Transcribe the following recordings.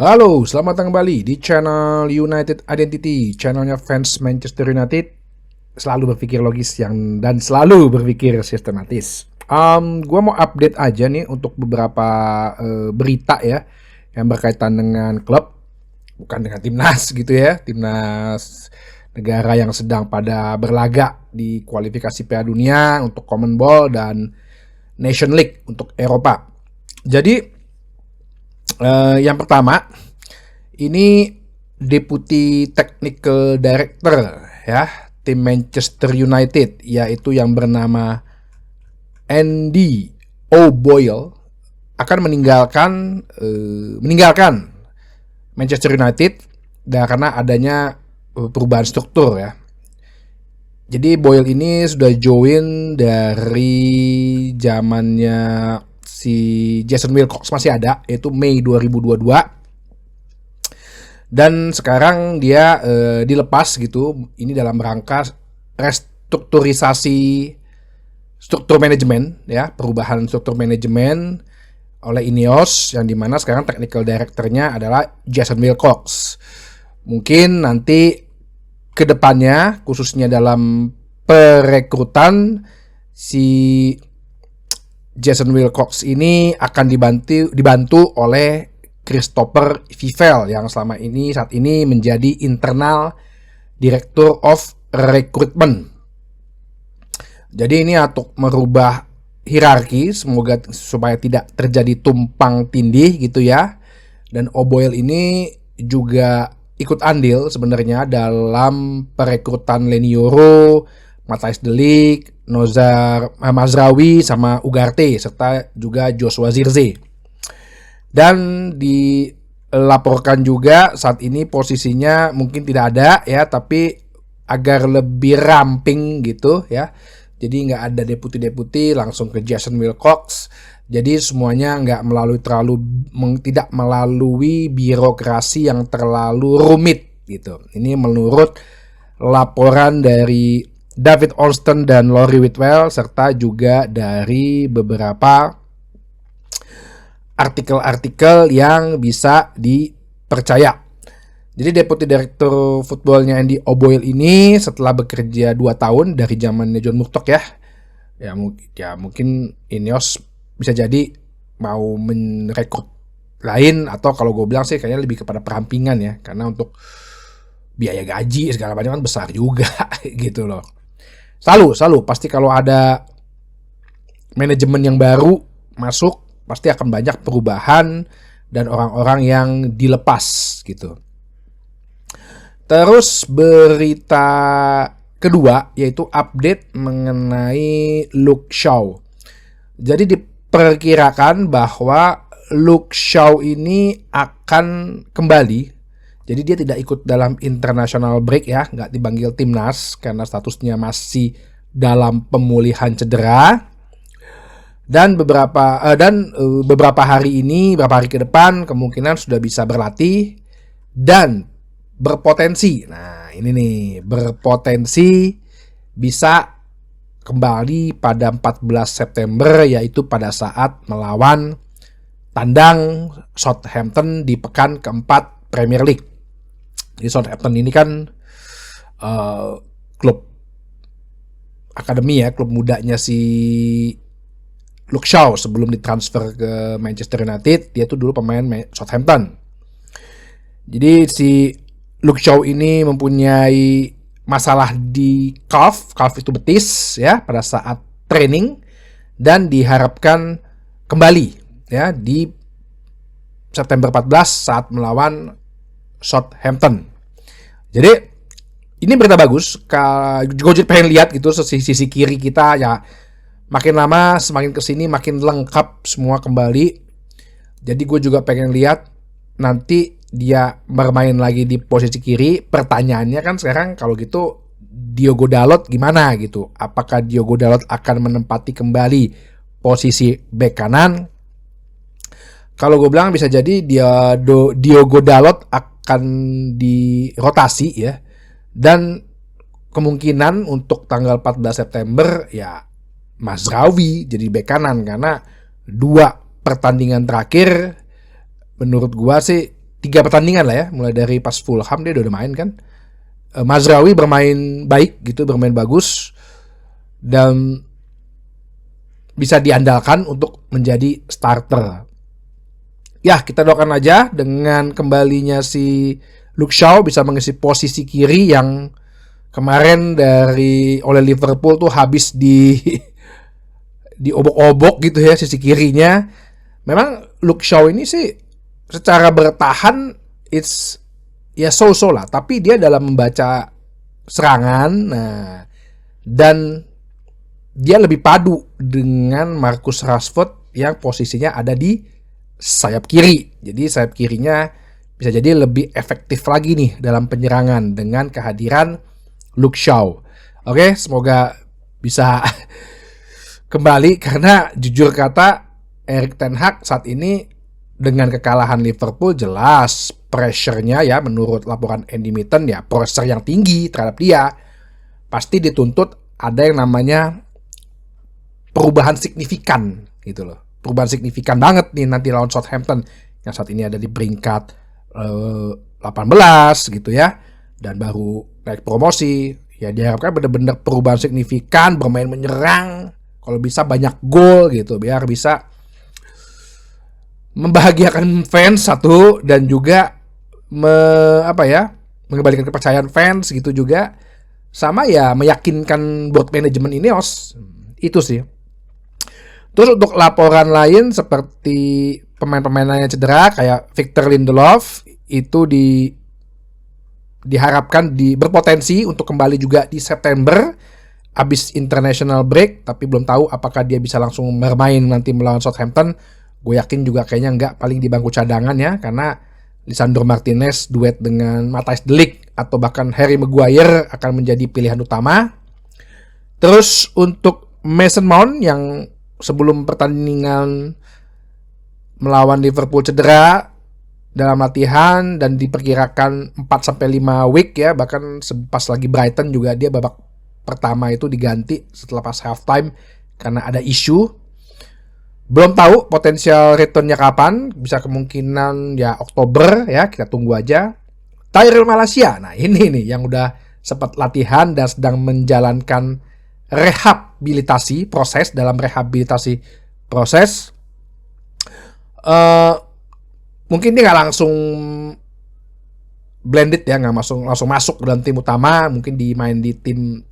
Halo, selamat datang kembali di channel United Identity, channelnya fans Manchester United. Selalu berpikir logis dan selalu berpikir sistematis. Gua mau update aja nih untuk beberapa berita ya yang berkaitan dengan klub, bukan dengan timnas gitu ya, timnas negara yang sedang pada berlaga di kualifikasi Piala Dunia untuk Common Ball dan Nation League untuk Eropa. Jadi yang pertama, ini Deputy Technical Director ya tim Manchester United, yaitu yang bernama Andy O'Boyle akan meninggalkan Manchester United karena adanya perubahan struktur ya. Jadi Boyle ini sudah join dari zamannya si Jason Wilcox masih ada, yaitu Mei 2022, dan sekarang dia dilepas gitu. Ini dalam rangka restrukturisasi struktur manajemen ya, perubahan struktur manajemen oleh Ineos, yang dimana sekarang technical directornya adalah Jason Wilcox. Mungkin nanti kedepannya khususnya dalam perekrutan si Jason Wilcox ini akan dibantu oleh Christopher Vivel yang saat ini menjadi internal Director of Recruitment. Jadi ini untuk merubah hierarki, semoga supaya tidak terjadi tumpang tindih gitu ya. Dan O'Boyle ini juga ikut andil sebenarnya dalam perekrutan Leny Yoro, Matthijs de Ligt, Nozar Mazraoui sama Ugarte, serta juga Joshua Zirkzee. Dan dilaporkan juga saat ini posisinya mungkin tidak ada ya, tapi agar lebih ramping gitu ya. Jadi nggak ada deputi langsung ke Jason Wilcox. Jadi semuanya tidak melalui birokrasi yang terlalu rumit gitu. Ini menurut laporan dari David Olston dan Laurie Whitwell, serta juga dari beberapa artikel-artikel yang bisa dipercaya. Jadi Deputy Director Footballnya Andy O'Boyle ini setelah bekerja 2 tahun dari zamannya John Murtough ya mungkin Ineos bisa jadi mau merekrut lain, atau kalau gue bilang sih kayaknya lebih kepada perampingan ya, karena untuk biaya gaji segala macam kan besar juga gitu loh. Selalu pasti kalau ada manajemen yang baru masuk pasti akan banyak perubahan dan orang-orang yang dilepas gitu. Terus berita kedua yaitu update mengenai Luke Shaw. Jadi diperkirakan bahwa Luke Shaw ini akan kembali. Jadi dia tidak ikut dalam international break ya, nggak dipanggil timnas karena statusnya masih dalam pemulihan cedera. Dan beberapa hari ke depan kemungkinan sudah bisa berlatih dan berpotensi. Nah, ini nih, berpotensi bisa kembali pada 14 September, yaitu pada saat melawan tandang Southampton di pekan keempat Premier League. Jadi Southampton ini kan klub akademi ya, klub mudanya si Luke Shaw sebelum ditransfer ke Manchester United. Dia tuh dulu pemain Southampton. Jadi si Luke Shaw ini mempunyai masalah di calf itu betis ya, pada saat training, dan diharapkan kembali ya di September 14 saat melawan Southampton. Jadi ini berita bagus. Gue pengen lihat gitu sisi kiri kita ya, makin lama semakin kesini makin lengkap semua kembali. Jadi gue juga pengen lihat nanti dia bermain lagi di posisi kiri. Pertanyaannya kan sekarang kalau gitu Diogo Dalot gimana gitu. Apakah Diogo Dalot akan menempati kembali posisi bek kanan? Kalau gue bilang bisa jadi Diogo Dalot akan dirotasi ya. Dan kemungkinan untuk tanggal 14 September ya Mazraoui jadi bek kanan, karena 2 pertandingan terakhir menurut gua sih 3 pertandingan lah ya, mulai dari pas Fulham dia udah main kan. Mazraoui bermain baik gitu, bermain bagus dan bisa diandalkan untuk menjadi starter. Ya, kita doakan aja dengan kembalinya si Luke Shaw bisa mengisi posisi kiri yang kemarin oleh Liverpool tuh habis diobok-obok gitu ya, sisi kirinya. Memang Luke Shaw ini sih secara bertahan it's ya so-so lah, tapi dia dalam membaca serangan, nah, dan dia lebih padu dengan Marcus Rashford yang posisinya ada di sayap kiri. Jadi sayap kirinya bisa jadi lebih efektif lagi nih dalam penyerangan dengan kehadiran Luke Shaw. Oke, semoga bisa kembali, karena jujur kata Erik ten Hag saat ini dengan kekalahan Liverpool jelas pressure-nya ya, menurut laporan Andy Mitten ya, pressure yang tinggi terhadap dia. Pasti dituntut ada yang namanya perubahan signifikan gitu loh. Perubahan signifikan banget nih nanti lawan Southampton yang saat ini ada di peringkat 18 gitu ya, dan baru naik promosi. Ya diharapkan benar-benar perubahan signifikan, bermain menyerang, kalau bisa banyak gol gitu, biar bisa membahagiakan fans satu, dan juga mengembalikan kepercayaan fans gitu juga, sama ya meyakinkan board manajemen Ineos. Itu sih. Terus untuk laporan lain seperti pemain-pemain yang cedera kayak Victor Lindelof itu diharapkan berpotensi untuk kembali juga di September abis international break, tapi belum tahu apakah dia bisa langsung bermain nanti melawan Southampton. Gue yakin juga kayaknya enggak, paling di bangku cadangan ya, karena Lisandro Martinez duet dengan Matthijs de Ligt atau bahkan Harry Maguire akan menjadi pilihan utama. Terus untuk Mason Mount yang sebelum pertandingan melawan Liverpool cedera dalam latihan dan diperkirakan 4-5 week ya, bahkan pas lagi Brighton juga dia babak pertama itu diganti setelah pas halftime karena ada isu. Belum tahu potensial returnnya kapan, bisa kemungkinan ya Oktober ya, kita tunggu aja. Tyrell Malacia, nah ini nih yang udah sempat latihan dan sedang menjalankan proses mungkin dia nggak langsung blended ya, nggak langsung masuk dalam tim utama, mungkin dimain di tim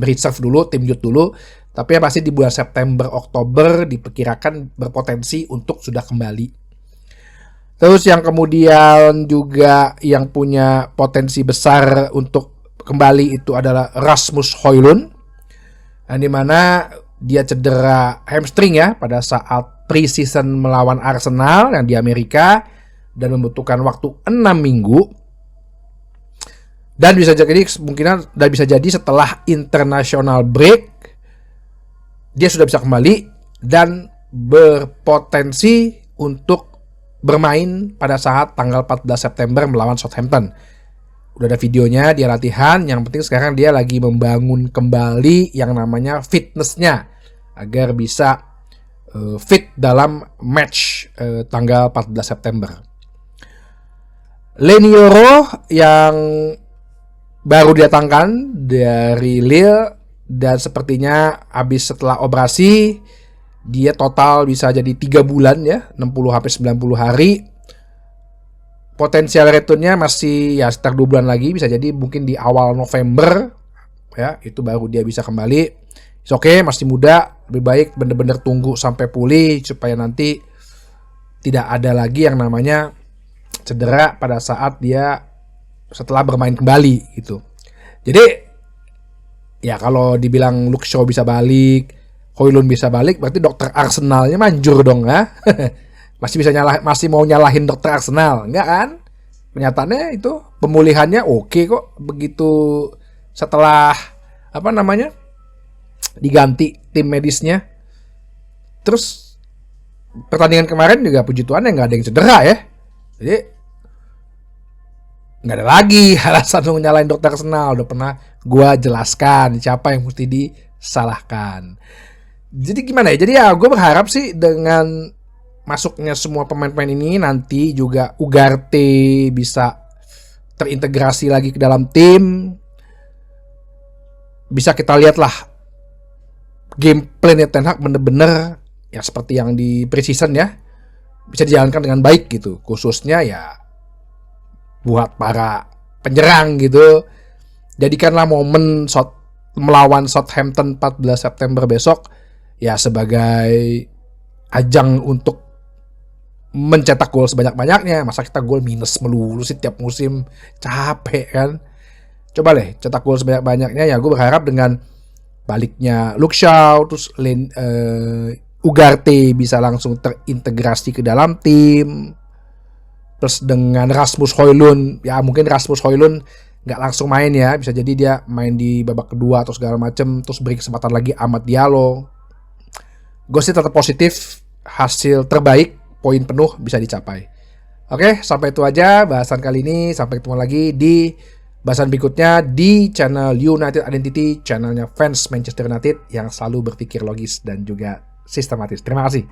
reserve dulu, tim youth dulu, tapi yang pasti di bulan September Oktober diperkirakan berpotensi untuk sudah kembali. Terus yang kemudian juga yang punya potensi besar untuk kembali itu adalah Rasmus Højlund, yang dimana dia cedera hamstring ya pada saat pre-season melawan Arsenal yang di Amerika, dan membutuhkan waktu 6 minggu. Dan bisa jadi setelah international break dia sudah bisa kembali dan berpotensi untuk bermain pada saat tanggal 14 September melawan Southampton. Udah ada videonya dia latihan, yang penting sekarang dia lagi membangun kembali yang namanya fitnessnya agar bisa fit dalam match tanggal 14 September. Lenioro yang baru didatangkan dari Lille dan sepertinya habis setelah operasi dia total bisa jadi 3 bulan ya, 60-90 hari. Potensial returnnya masih ya sekitar 2 bulan lagi, bisa jadi mungkin di awal November ya, itu baru dia bisa kembali. Oke, masih muda, lebih baik bener-bener tunggu sampai pulih supaya nanti tidak ada lagi yang namanya cedera pada saat dia setelah bermain kembali gitu. Jadi ya kalau dibilang Luke Shaw bisa balik, Højlund bisa balik, berarti dokter Arsenalnya manjur dong ya. masih mau nyalahin dokter Arsenal, enggak kan? Kenyataannya itu pemulihannya oke kok, begitu setelah diganti tim medisnya. Terus pertandingan kemarin juga puji Tuhan nggak ada yang cedera ya, jadi nggak ada lagi alasan untuk nyalain dokter Arsenal. Udah pernah gue jelaskan siapa yang mesti disalahkan. Jadi gimana ya, jadi ya gue berharap sih dengan masuknya semua pemain-pemain ini nanti juga Ugarte bisa terintegrasi lagi ke dalam tim, bisa kita lihat lah game plan-nya Ten Hag bener-bener ya seperti yang di preseason ya, bisa dijalankan dengan baik gitu, khususnya ya buat para penyerang gitu. Jadikanlah momen melawan Southampton 14 September besok ya sebagai ajang untuk mencetak gol sebanyak-banyaknya. Masa kita gol minus melulu sih tiap musim, capek kan. Coba deh cetak gol sebanyak-banyaknya. Ya gue berharap dengan baliknya Luke Shaw, terus Ugarte bisa langsung terintegrasi ke dalam tim. Terus dengan Rasmus Højlund, ya mungkin Rasmus Højlund nggak langsung main ya, bisa jadi dia main di babak kedua atau segala macem, terus beri kesempatan lagi Amad Diallo. Gue sih tetap positif, hasil terbaik, poin penuh bisa dicapai. Oke, sampai itu aja bahasan kali ini. Sampai ketemu lagi di bahasan berikutnya di channel United Identity, channelnya fans Manchester United yang selalu berpikir logis dan juga sistematis. Terima kasih.